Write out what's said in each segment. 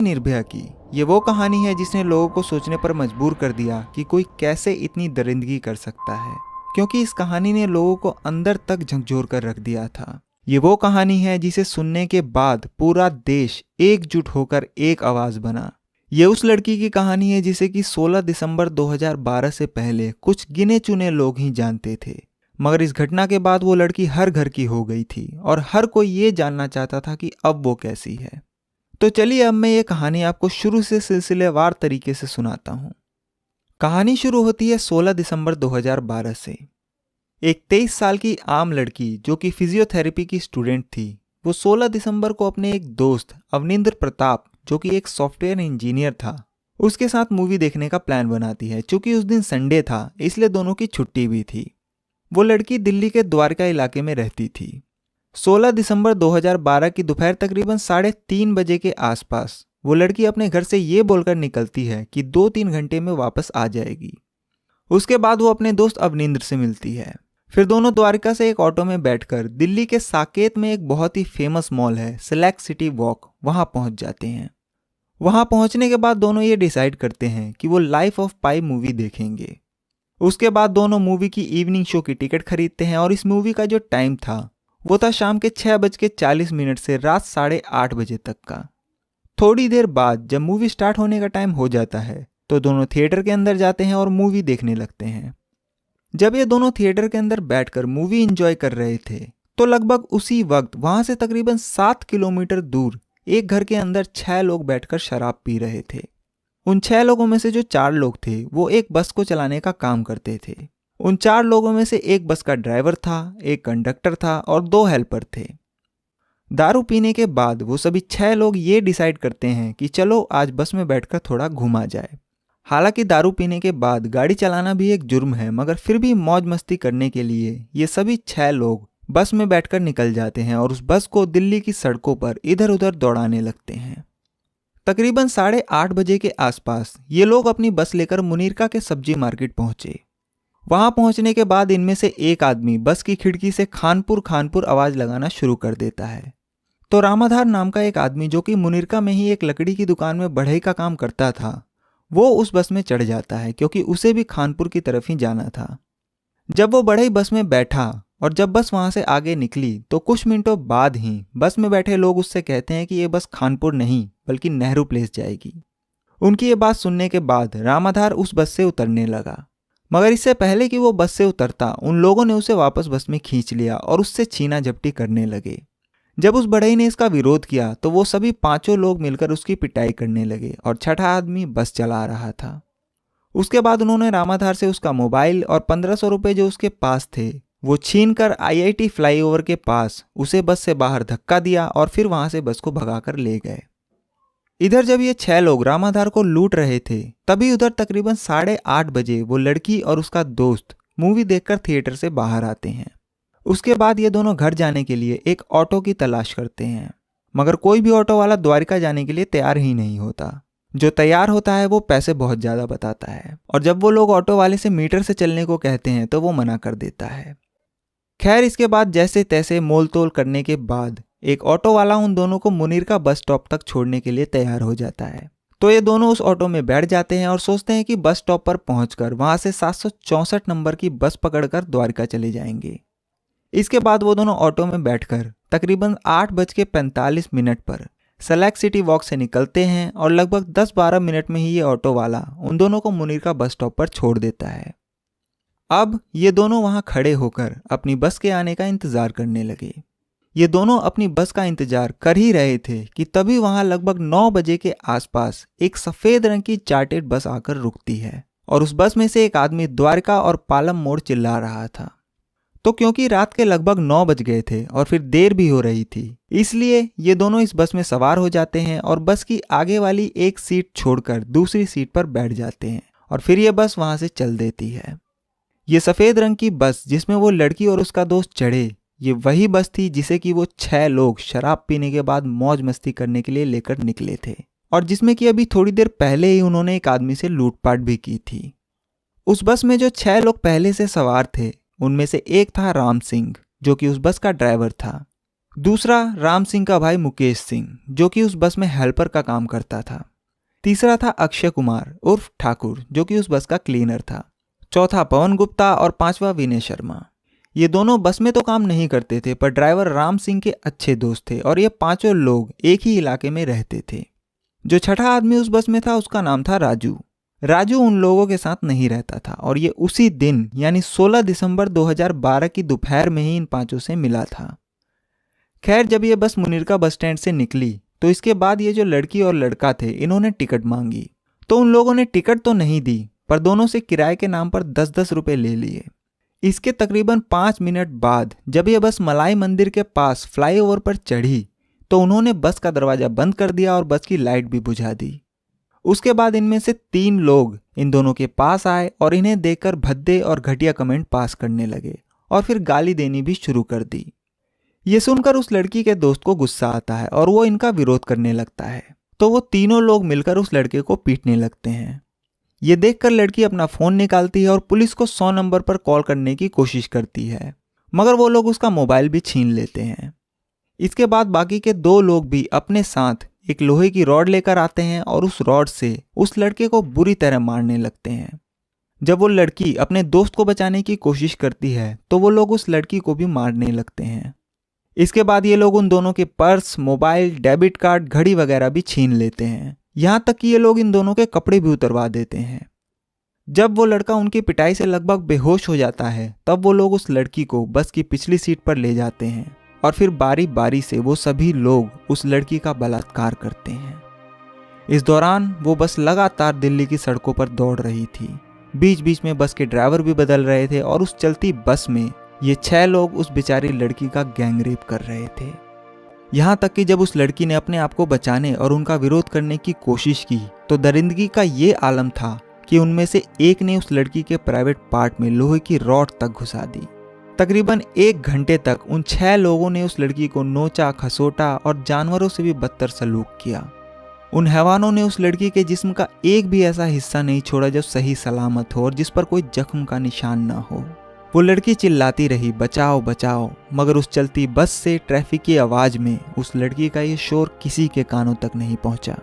निर्भया की ये वो कहानी है जिसने लोगों को सोचने पर मजबूर कर दिया कि कोई कैसे इतनी दरिंदगी कर सकता है, क्योंकि इस कहानी ने लोगों को अंदर तक झकझोर कर रख दिया था। ये वो कहानी है जिसे सुनने के बाद पूरा देश एकजुट होकर एक आवाज बना। ये उस लड़की की कहानी है जिसे कि 16 दिसंबर 2012 से पहले कुछ गिने चुने लोग ही जानते थे, मगर इस घटना के बाद वो लड़की हर घर की हो गई थी और हर कोई ये जानना चाहता था कि अब वो कैसी है। तो चलिए अब मैं ये कहानी आपको शुरू से सिलसिलेवार तरीके से सुनाता हूँ। कहानी शुरू होती है 16 दिसंबर 2012 से। एक 23 साल की आम लड़की जो कि फिजियोथेरेपी की स्टूडेंट थी, वो 16 दिसंबर को अपने एक दोस्त अवनिंद्र प्रताप जो कि एक सॉफ्टवेयर इंजीनियर था, उसके साथ मूवी देखने का प्लान बनाती है। चूंकि उस दिन संडे था इसलिए दोनों की छुट्टी भी थी। वो लड़की दिल्ली के द्वारका इलाके में रहती थी। 16 दिसंबर 2012 की दोपहर तकरीबन 3:30 बजे के आसपास वो लड़की अपने घर से ये बोलकर निकलती है कि 2-3 घंटे में वापस आ जाएगी। उसके बाद वो अपने दोस्त अवनिंद्र से मिलती है। फिर दोनों द्वारका से एक ऑटो में बैठकर दिल्ली के साकेत में एक बहुत ही फेमस मॉल है सेलेक्ट सिटी वॉक, वहां पहुंच जाते हैं। वहां पहुंचने के बाद दोनों ये डिसाइड करते हैं कि वो लाइफ ऑफ पाई मूवी देखेंगे। उसके बाद दोनों मूवी की इवनिंग शो की टिकट खरीदते हैं और इस मूवी का जो टाइम था वो था शाम के 6:40 से रात 8:30 बजे तक का। थोड़ी देर बाद जब मूवी स्टार्ट होने का टाइम हो जाता है तो दोनों थिएटर के अंदर जाते हैं और मूवी देखने लगते हैं। जब ये दोनों थिएटर के अंदर बैठकर मूवी एंजॉय कर रहे थे तो लगभग उसी वक्त वहां से तकरीबन 7 किलोमीटर दूर एक घर के अंदर 6 लोग बैठकर शराब पी रहे थे। उन 6 लोगों में से जो 4 लोग थे वो एक बस को चलाने का काम करते थे। उन 4 लोगों में से एक बस का ड्राइवर था, एक कंडक्टर था और 2 हेल्पर थे। दारू पीने के बाद वो सभी 6 लोग ये डिसाइड करते हैं कि चलो आज बस में बैठकर थोड़ा घूमा जाए। हालांकि दारू पीने के बाद गाड़ी चलाना भी एक जुर्म है, मगर फिर भी मौज मस्ती करने के लिए ये सभी 6 लोग बस में बैठकर निकल जाते हैं और उस बस को दिल्ली की सड़कों पर इधर उधर दौड़ाने लगते हैं। तकरीबन 8:30 बजे के आसपास ये लोग अपनी बस लेकर मुनीरका के सब्जी मार्केट पहुंचे। वहां पहुंचने के बाद इनमें से एक आदमी बस की खिड़की से खानपुर खानपुर आवाज लगाना शुरू कर देता है। तो रामाधार नाम का एक आदमी जो कि मुनीरका में ही एक लकड़ी की दुकान में बढ़ई का काम करता था, वो उस बस में चढ़ जाता है क्योंकि उसे भी खानपुर की तरफ ही जाना था। जब वो बढ़ई बस में बैठा और जब बस वहां से आगे निकली तो कुछ मिनटों बाद ही बस में बैठे लोग उससे कहते हैं कि ये बस खानपुर नहीं बल्कि नेहरू प्लेस जाएगी। उनकी ये बात सुनने के बाद रामाधार उस बस से उतरने लगा, मगर इससे पहले कि वो बस से उतरता उन लोगों ने उसे वापस बस में खींच लिया और उससे छीना झपटी करने लगे। जब उस बढ़ई ने इसका विरोध किया तो वो सभी 5 लोग मिलकर उसकी पिटाई करने लगे और छठा आदमी बस चला रहा था। उसके बाद उन्होंने रामाधार से उसका मोबाइल और 1500 रुपये जो उसके पास थे वो छीनकर IIT फ्लाईओवर के पास उसे बस से बाहर धक्का दिया और फिर वहां से बस को भगाकर ले गए। इधर जब ये 6 लोग रामाधार को लूट रहे थे तभी उधर तकरीबन 8:30 बजे वो लड़की और उसका दोस्त मूवी देखकर थिएटर से बाहर आते हैं। उसके बाद ये दोनों घर जाने के लिए एक ऑटो की तलाश करते हैं, मगर कोई भी ऑटो वाला द्वारका जाने के लिए तैयार ही नहीं होता। जो तैयार होता है वो पैसे बहुत ज़्यादा बताता है और जब वो लोग ऑटो वाले से मीटर से चलने को कहते हैं तो वो मना कर देता है। खैर इसके बाद जैसे तैसे मोल तोल करने के बाद एक ऑटो वाला उन दोनों को मुनीरका बस स्टॉप तक छोड़ने के लिए तैयार हो जाता है। तो ये दोनों उस ऑटो में बैठ जाते हैं और सोचते हैं कि बस स्टॉप पर पहुंचकर वहां से 764 नंबर की बस पकड़कर द्वारका चले जाएंगे। इसके बाद वो दोनों ऑटो में बैठकर तकरीबन 8:45 पर सेलेक्ट सिटी वॉक से निकलते हैं और लगभग 10-12 मिनट में ही ये ऑटो वाला उन दोनों को मुनीरका बस स्टॉप पर छोड़ देता है। अब ये दोनों वहां खड़े होकर अपनी बस के आने का इंतजार करने लगे। ये दोनों अपनी बस का इंतजार कर ही रहे थे कि तभी वहां लगभग 9 बजे के आसपास एक सफेद रंग की चार्टेड बस आकर रुकती है और उस बस में से एक आदमी द्वारका और पालम मोड़ चिल्ला रहा था। तो क्योंकि रात के लगभग 9 बज गए थे और फिर देर भी हो रही थी, इसलिए ये दोनों इस बस में सवार हो जाते हैं और बस की आगे वाली एक सीट छोड़कर दूसरी सीट पर बैठ जाते हैं और फिर ये बस वहां से चल देती है। ये सफेद रंग की बस जिसमें वो लड़की और उसका दोस्त चढ़े, ये वही बस थी जिसे कि वो 6 लोग शराब पीने के बाद मौज मस्ती करने के लिए लेकर निकले थे और जिसमें कि अभी थोड़ी देर पहले ही उन्होंने एक आदमी से लूटपाट भी की थी। उस बस में जो 6 लोग पहले से सवार थे उनमें से एक था राम सिंह जो कि उस बस का ड्राइवर था। दूसरा राम सिंह का भाई मुकेश सिंह, जो कि उस बस में हेल्पर का काम करता था। तीसरा था अक्षय कुमार उर्फ ठाकुर, जो कि उस बस का क्लीनर था। चौथा पवन गुप्ता और पांचवा विनय शर्मा। ये दोनों बस में तो काम नहीं करते थे, पर ड्राइवर राम सिंह के अच्छे दोस्त थे और ये पांचों लोग एक ही इलाके में रहते थे। जो छठा आदमी उस बस में था उसका नाम था राजू। राजू उन लोगों के साथ नहीं रहता था और ये उसी दिन यानी 16 दिसंबर 2012 की दोपहर में ही इन पांचों से मिला था। खैर, जब ये बस मुनीरका बस स्टैंड से निकली तो इसके बाद ये जो लड़की और लड़का थे इन्होंने टिकट मांगी, तो उन लोगों ने टिकट तो नहीं दी, पर दोनों से किराए के नाम पर 10-10 रुपए ले लिए। इसके तकरीबन 5 मिनट बाद जब यह बस मलाई मंदिर के पास फ्लाईओवर पर चढ़ी तो उन्होंने बस का दरवाजा बंद कर दिया और बस की लाइट भी बुझा दी। उसके बाद इनमें से 3 लोग इन दोनों के पास आए और इन्हें देखकर भद्दे और घटिया कमेंट पास करने लगे और फिर गाली देनी भी शुरू कर दी। ये सुनकर उस लड़की के दोस्त को गुस्सा आता है और वो इनका विरोध करने लगता है, तो वो तीनों लोग मिलकर उस लड़के को पीटने लगते हैं। ये देखकर लड़की अपना फोन निकालती है और पुलिस को 100 नंबर पर कॉल करने की कोशिश करती है, मगर वो लोग उसका मोबाइल भी छीन लेते हैं। इसके बाद बाकी के 2 लोग भी अपने साथ एक लोहे की रॉड लेकर आते हैं और उस रॉड से उस लड़के को बुरी तरह मारने लगते हैं। जब वो लड़की अपने दोस्त को बचाने की कोशिश करती है तो वो लोग उस लड़की को भी मारने लगते हैं। इसके बाद ये लोग उन दोनों के पर्स, मोबाइल, डेबिट कार्ड, घड़ी वगैरह भी छीन लेते हैं। यहाँ तक कि ये लोग इन दोनों के कपड़े भी उतरवा देते हैं। जब वो लड़का उनकी पिटाई से लगभग बेहोश हो जाता है तब वो लोग उस लड़की को बस की पिछली सीट पर ले जाते हैं और फिर बारी बारी से वो सभी लोग उस लड़की का बलात्कार करते हैं। इस दौरान वो बस लगातार दिल्ली की सड़कों पर दौड़ रही थी। बीच बीच में बस के ड्राइवर भी बदल रहे थे और उस चलती बस में ये 6 लोग उस बेचारी लड़की का गैंगरेप कर रहे थे। यहाँ तक कि जब उस लड़की ने अपने आप को बचाने और उनका विरोध करने की कोशिश की तो दरिंदगी का ये आलम था कि उनमें से एक ने उस लड़की के प्राइवेट पार्ट में लोहे की रॉड तक घुसा दी। तकरीबन 1 घंटे तक उन 6 लोगों ने उस लड़की को नोचा, खसोटा और जानवरों से भी बदतर सलूक किया। उन हैवानों ने उस लड़की के जिस्म का एक भी ऐसा हिस्सा नहीं छोड़ा जो सही सलामत हो और जिस पर कोई जख्म का निशान ना हो। वो लड़की चिल्लाती रही, बचाओ बचाओ, मगर उस चलती बस से ट्रैफिक की आवाज में उस लड़की का ये शोर किसी के कानों तक नहीं पहुंचा।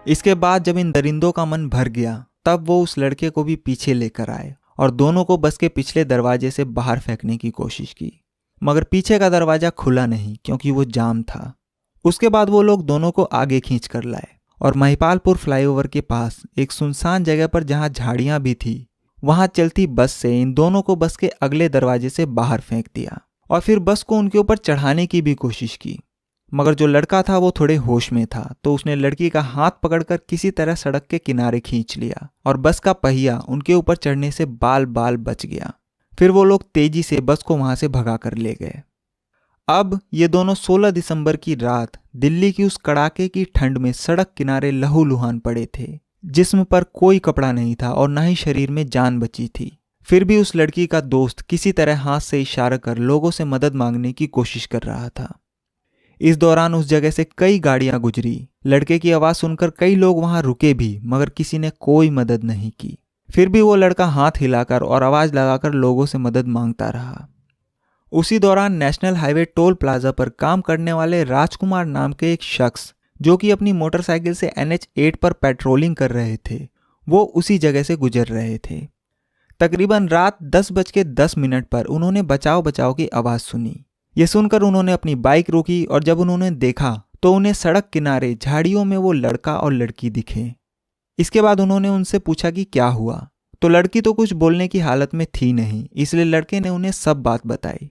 इसके बाद जब इन दरिंदों का मन भर गया तब वो उस लड़के को भी पीछे लेकर आए और दोनों को बस के पिछले दरवाजे से बाहर फेंकने की कोशिश की, मगर पीछे का दरवाजा खुला नहीं क्योंकि वो जाम था। उसके बाद वो लोग दोनों को आगे खींच कर लाए और महिपालपुर फ्लाईओवर के पास एक सुनसान जगह पर जहां झाड़ियां भी थी वहां चलती बस से इन दोनों को बस के अगले दरवाजे से बाहर फेंक दिया और फिर बस को उनके ऊपर चढ़ाने की भी कोशिश की, मगर जो लड़का था वो थोड़े होश में था तो उसने लड़की का हाथ पकड़कर किसी तरह सड़क के किनारे खींच लिया और बस का पहिया उनके ऊपर चढ़ने से बाल बाल बच गया। फिर वो लोग तेजी से बस को वहां से भगा कर ले गए। अब ये दोनों 16 दिसंबर की रात दिल्ली की उस कड़ाके की ठंड में सड़क किनारे लहूलुहान पड़े थे। जिस्म पर कोई कपड़ा नहीं था और ना ही शरीर में जान बची थी। फिर भी उस लड़की का दोस्त किसी तरह हाथ से इशारा कर लोगों से मदद मांगने की कोशिश कर रहा था। इस दौरान उस जगह से कई गाड़ियां गुजरी। लड़के की आवाज सुनकर कई लोग वहां रुके भी, मगर किसी ने कोई मदद नहीं की। फिर भी वो लड़का हाथ हिलाकर और आवाज लगाकर लोगों से मदद मांगता रहा। उसी दौरान नेशनल हाईवे टोल प्लाजा पर काम करने वाले राजकुमार नाम के एक शख्स जो कि अपनी मोटरसाइकिल से NH8 पर पेट्रोलिंग कर रहे थे, वो उसी जगह से गुजर रहे थे। तकरीबन रात 10:10 पर उन्होंने बचाओ बचाओ की आवाज सुनी। ये सुनकर उन्होंने अपनी बाइक रोकी और जब उन्होंने देखा तो उन्हें सड़क किनारे झाड़ियों में वो लड़का और लड़की दिखे। इसके बाद उन्होंने उनसे पूछा कि क्या हुआ, तो लड़की तो कुछ बोलने की हालत में थी नहीं, इसलिए लड़के ने उन्हें सब बात बताई।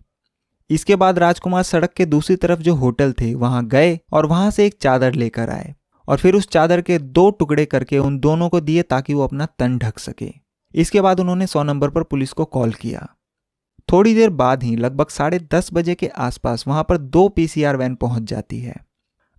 इसके बाद राजकुमार सड़क के दूसरी तरफ जो होटल थे वहां गए और वहां से एक चादर लेकर आए और फिर उस चादर के 2 टुकड़े करके उन दोनों को दिए ताकि वो अपना तन ढक सके। इसके बाद उन्होंने 100 नंबर पर पुलिस को कॉल किया। थोड़ी देर बाद ही लगभग 10:30 बजे के आसपास वहां पर 2 PCR वैन पहुंच जाती है।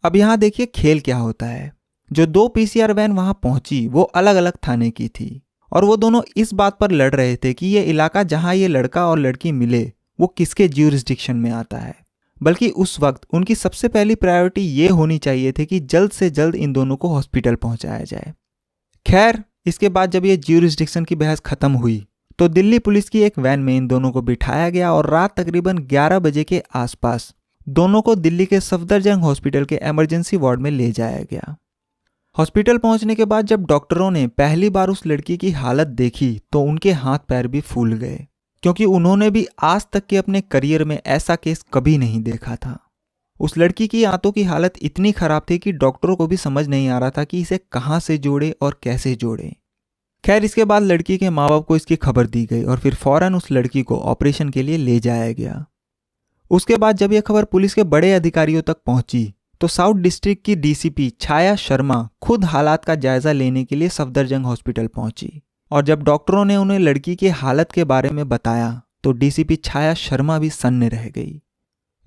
अब यहां देखिए खेल क्या होता है। जो 2 PCR वैन वहां पहुंची वो अलग अलग थाने की थी और वो दोनों इस बात पर लड़ रहे थे कि ये इलाका जहां ये लड़का और लड़की मिले वो किसके ज्यूरिसडिक्शन में आता है। बल्कि उस वक्त उनकी सबसे पहली प्रायोरिटी ये होनी चाहिए थी कि जल्द से जल्द इन दोनों को हॉस्पिटल पहुंचाया जाए। खैर, इसके बाद जब ये ज्यूरिसडिक्शन की बहस खत्म हुई तो दिल्ली पुलिस की एक वैन में इन दोनों को बिठाया गया और रात तकरीबन 11 बजे के आसपास दोनों को दिल्ली के सफदरजंग हॉस्पिटल के इमरजेंसी वार्ड में ले जाया गया। हॉस्पिटल पहुंचने के बाद जब डॉक्टरों ने पहली बार उस लड़की की हालत देखी तो उनके हाथ पैर भी फूल गए, क्योंकि उन्होंने भी आज तक के अपने करियर में ऐसा केस कभी नहीं देखा था। उस लड़की की आंतों की हालत इतनी खराब थी कि डॉक्टरों को भी समझ नहीं आ रहा था कि इसे कहां से जोड़े और कैसे जोड़े। खैर, इसके बाद लड़की के माँ बाप को इसकी खबर दी गई और फिर फौरन उस लड़की को ऑपरेशन के लिए ले जाया गया। उसके बाद जब यह खबर पुलिस के बड़े अधिकारियों तक पहुंची तो साउथ डिस्ट्रिक्ट की डीसीपी छाया शर्मा खुद हालात का जायजा लेने के लिए सफदरजंग हॉस्पिटल पहुंची। और जब डॉक्टरों ने उन्हें लड़की की हालत के बारे में बताया तो डीसीपी छाया शर्मा भी सन्न रह गई।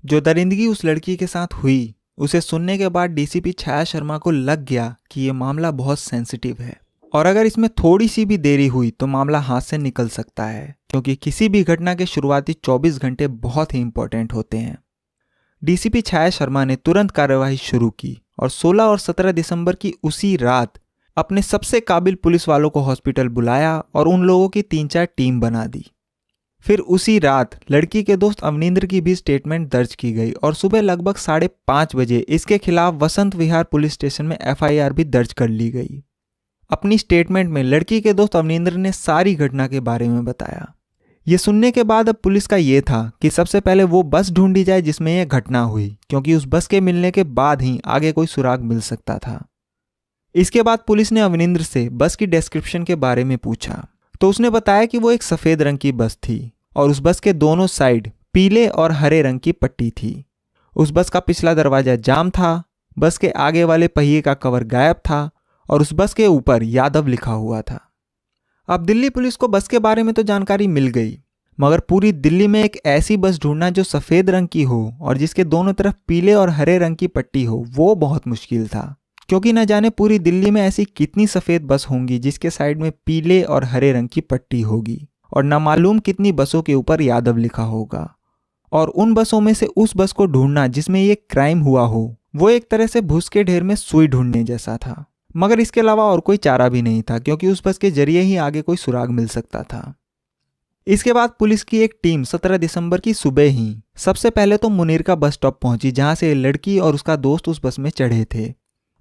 जो दरिंदगी उस लड़की के साथ हुई उसे सुनने के बाद डीसीपी छाया शर्मा को लग गया कि यह मामला बहुत सेंसिटिव है और अगर इसमें थोड़ी सी भी देरी हुई तो मामला हाथ से निकल सकता है, क्योंकि किसी भी घटना के शुरुआती 24 घंटे बहुत ही इंपॉर्टेंट होते हैं। डीसीपी छाया शर्मा ने तुरंत कार्यवाही शुरू की और 16 और 17 दिसंबर की उसी रात अपने सबसे काबिल पुलिस वालों को हॉस्पिटल बुलाया और उन लोगों की 3-4 टीम बना दी। फिर उसी रात लड़की के दोस्त अवनिंद्र की भी स्टेटमेंट दर्ज की गई और सुबह लगभग 5:30 बजे इसके खिलाफ वसंत विहार पुलिस स्टेशन में एफआईआर भी दर्ज कर ली गई। अपनी स्टेटमेंट में लड़की के दोस्त अवनिंद्र ने सारी घटना के बारे में बताया। ये सुनने के बाद अब पुलिस का ये था कि सबसे पहले वो बस ढूंढी जाए जिसमें यह घटना हुई, क्योंकि उस बस के मिलने के बाद ही आगे कोई सुराग मिल सकता था। इसके बाद पुलिस ने अवनिंद्र से बस की डिस्क्रिप्शन के बारे में पूछा तो उसने बताया कि वो एक सफेद रंग की बस थी और उस बस के दोनों साइड पीले और हरे रंग की पट्टी थी। उस बस का पिछला दरवाजा जाम था, बस के आगे वाले पहिए का कवर गायब था और उस बस के ऊपर यादव लिखा हुआ था। अब दिल्ली पुलिस को बस के बारे में तो जानकारी मिल गई, मगर पूरी दिल्ली में एक ऐसी बस ढूंढना जो सफेद रंग की हो और जिसके दोनों तरफ पीले और हरे रंग की पट्टी हो, वो बहुत मुश्किल था, क्योंकि न जाने पूरी दिल्ली में ऐसी कितनी सफेद बस होंगी जिसके साइड में पीले और हरे रंग की पट्टी होगी और न मालूम कितनी बसों के ऊपर यादव लिखा होगा। और उन बसों में से उस बस को ढूंढना जिसमें ये क्राइम हुआ हो, वो एक तरह से भूस के ढेर में सुई ढूंढने जैसा था। मगर इसके अलावा और कोई चारा भी नहीं था, क्योंकि उस बस के जरिए ही आगे कोई सुराग मिल सकता था। इसके बाद पुलिस की एक टीम 17 दिसंबर की सुबह ही सबसे पहले तो मुनीरका बस स्टॉप पहुंची, जहां से लड़की और उसका दोस्त उस बस में चढ़े थे,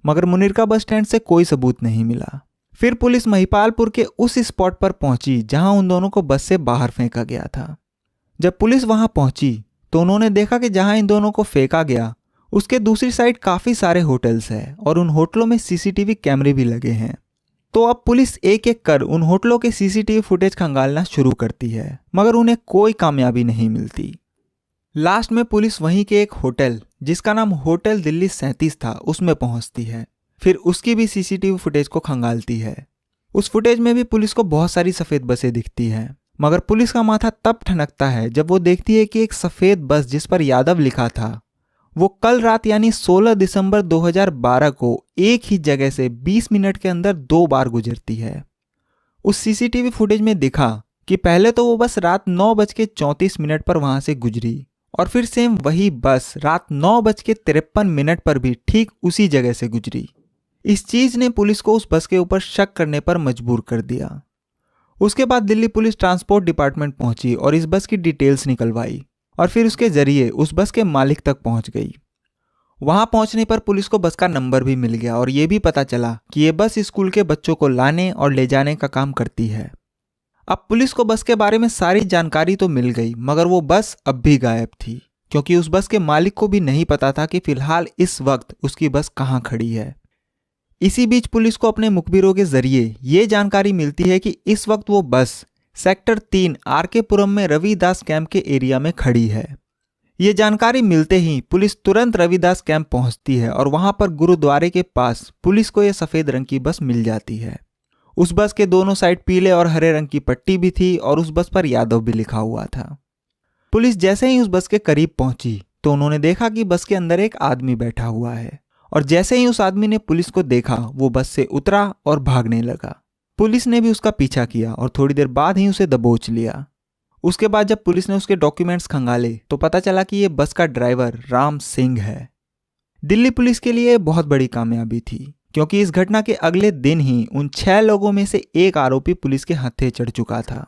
मगर मुनीरका बस स्टैंड से कोई सबूत नहीं मिला। फिर पुलिस महिपालपुर के उस स्पॉट पर पहुंची जहां उन दोनों को बस से बाहर फेंका गया था। जब पुलिस वहां पहुंची तो उन्होंने देखा कि जहां इन दोनों को फेंका गया उसके दूसरी साइड काफी सारे होटल्स हैं और उन होटलों में सीसीटीवी कैमरे भी लगे हैं। तो अब पुलिस एक एक कर उन होटलों के सीसीटीवी फुटेज खंगालना शुरू करती है, मगर उन्हें कोई कामयाबी नहीं मिलती। लास्ट में पुलिस वहीं के एक होटल जिसका नाम होटल दिल्ली 37 था उसमें पहुंचती है। फिर उसकी भी सीसीटीवी फुटेज को खंगालती है। उस फुटेज में भी पुलिस को बहुत सारी सफेद बसें दिखती हैं, मगर पुलिस का माथा तब ठनकता है जब वो देखती है कि एक सफेद बस जिस पर यादव लिखा था वो कल रात यानी 16 दिसंबर 2012 को एक ही जगह से 20 मिनट के अंदर 2 बार गुजरती है। उस सीसीटीवी फुटेज में दिखा कि पहले तो वो बस रात 9:34 पर वहां से गुजरी और फिर सेम वही बस रात 9:53 पर भी ठीक उसी जगह से गुजरी। इस चीज ने पुलिस को उस बस के ऊपर शक करने पर मजबूर कर दिया। उसके बाद दिल्ली पुलिस ट्रांसपोर्ट डिपार्टमेंट पहुंची और इस बस की डिटेल्स निकलवाई और फिर उसके जरिए उस बस के मालिक तक पहुंच गई। वहां पहुंचने पर पुलिस को बस का नंबर भी मिल गया और यह भी पता चला कि यह बस स्कूल के बच्चों को लाने और ले जाने का काम करती है। अब पुलिस को बस के बारे में सारी जानकारी तो मिल गई, मगर वो बस अब भी गायब थी, क्योंकि उस बस के मालिक को भी नहीं पता था कि फिलहाल इस वक्त उसकी बस कहां खड़ी है। इसी बीच पुलिस को अपने मुखबिरों के जरिए ये जानकारी मिलती है कि इस वक्त वो बस सेक्टर 3 आरके पुरम में रविदास कैंप के एरिया में खड़ी है। ये जानकारी मिलते ही पुलिस तुरंत रविदास कैंप पहुंचती है और वहां पर गुरुद्वारे के पास पुलिस को यह सफेद रंग की बस मिल जाती है। उस बस के दोनों साइड पीले और हरे रंग की पट्टी भी थी और उस बस पर यादव भी लिखा हुआ था। पुलिस जैसे ही उस बस के करीब पहुंची तो उन्होंने देखा कि बस के अंदर एक आदमी बैठा हुआ है और जैसे ही उस आदमी ने पुलिस को देखा वो बस से उतरा और भागने लगा। पुलिस ने भी उसका पीछा किया और थोड़ी देर बाद ही उसे दबोच लिया। उसके बाद जब पुलिस ने उसके डॉक्यूमेंट्स खंगाले तो पता चला कि ये बस का ड्राइवर राम सिंह है। दिल्ली पुलिस के लिए बहुत बड़ी कामयाबी थी, क्योंकि इस घटना के अगले दिन ही उन 6 लोगों में से एक आरोपी पुलिस के हत्थे चढ़ चुका था।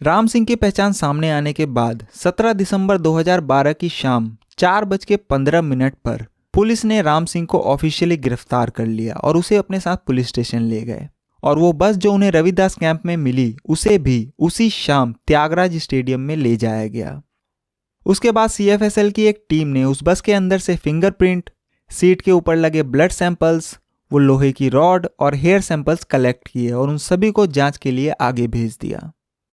राम सिंह की पहचान सामने आने के बाद 17 दिसंबर 2012 की शाम 4:15 पर पुलिस ने राम सिंह को ऑफिशियली गिरफ्तार कर लिया और उसे अपने साथ पुलिस स्टेशन ले गए। और वो बस जो उन्हें रविदास कैंप में मिली उसे भी उसी शाम त्यागराज स्टेडियम में ले जाया गया। उसके बाद CFSL की एक टीम ने उस बस के अंदर से फिंगरप्रिंट, सीट के ऊपर लगे ब्लड सैंपल्स, वो लोहे की रॉड और हेयर सैंपल्स कलेक्ट किए और उन सभी को जांच के लिए आगे भेज दिया।